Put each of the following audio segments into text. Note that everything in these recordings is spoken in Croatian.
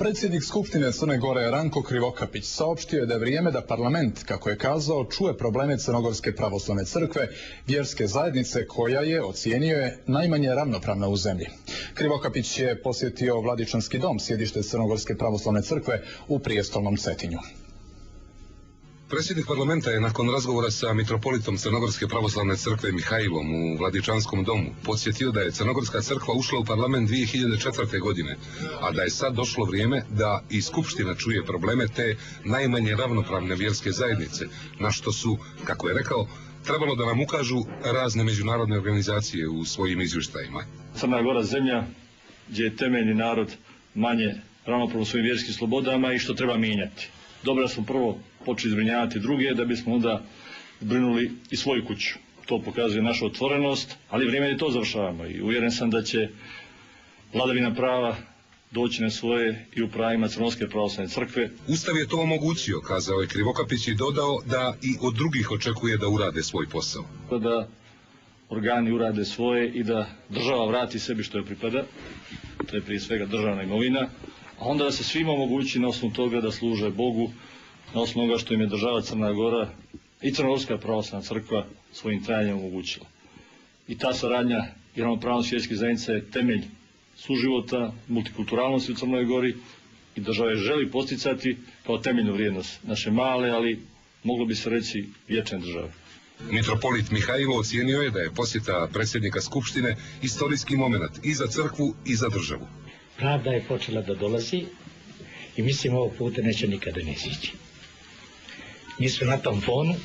Predsjednik Skupštine Crne Gore Ranko Krivokapić saopštio je da je vrijeme da parlament, kako je kazao, čuje probleme Crnogorske pravoslavne crkve, vjerske zajednice koja je, ocijenio je, najmanje ravnopravna u zemlji. Krivokapić je posjetio Vladičanski dom, sjedište Crnogorske pravoslavne crkve u prijestolnom Cetinju. Predsjednik parlamenta je nakon razgovora sa mitropolitom Crnogorske pravoslavne crkve Mihajlom u Vladičanskom domu podsjetio da je Crnogorska crkva ušla u parlament 2004. godine, a da je sad došlo vrijeme da i Skupština čuje probleme te najmanje ravnopravne vjerske zajednice, na što su, kako je rekao, trebalo da nam ukažu razne međunarodne organizacije u svojim izvještajima. Crna Gora zemlja gdje je temeljni narod manje ravnopravno svojim vjerskim slobodama i što treba mijenjati. Dobro smo prvo počeli zbrinjavati druge, da bismo onda zbrinuli i svoju kuću. To pokazuje našu otvorenost, ali vrijeme je to završavamo i uvjeren sam da će vladavina prava doći na svoje i u pravima Crnogorske pravoslavne crkve. Ustav je to omogućio, kazao je Krivokapić i dodao da i od drugih očekuje da urade svoj posao. Da organi urade svoje i da država vrati sebi što je pripada, to je prije svega državna imovina, a onda da se svima omogući na osnovu toga da služe Bogu, na osnovu toga što im je država Crna Gora i Crnogorska pravoslavna crkva svojim trajanjem omogućila. I ta saradnja i ravnopravnost vjerskih zajednica je temelj suživota, multikulturalnosti u Crnoj Gori i država je želi posticati kao temeljnu vrijednost naše male, ali moglo bi se reći vječne države. Mitropolit Mihajlo ocijenio je da je posjeta predsjednika Skupštine istorijski moment i za crkvu i za državu. Pravda je počela da dolazi i mislim ovog puta neće nikada ne izići. Mi smo na tom fonu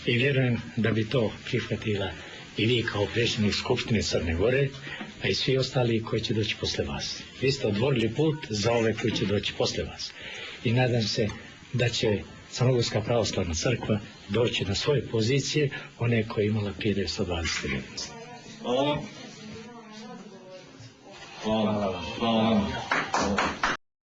i vjerujem da bi to prihvatila i vi kao predsjednik Skupštine Crne Gore, a i svi ostali koji će doći posle vas. Vi ste otvorili put za ove koji će doći posle vas. I nadam se da će Crnogorska pravoslavna crkva doći na svoje pozicije, one koje je imala prije 920 godina. Hvala. Hvala. Hvala.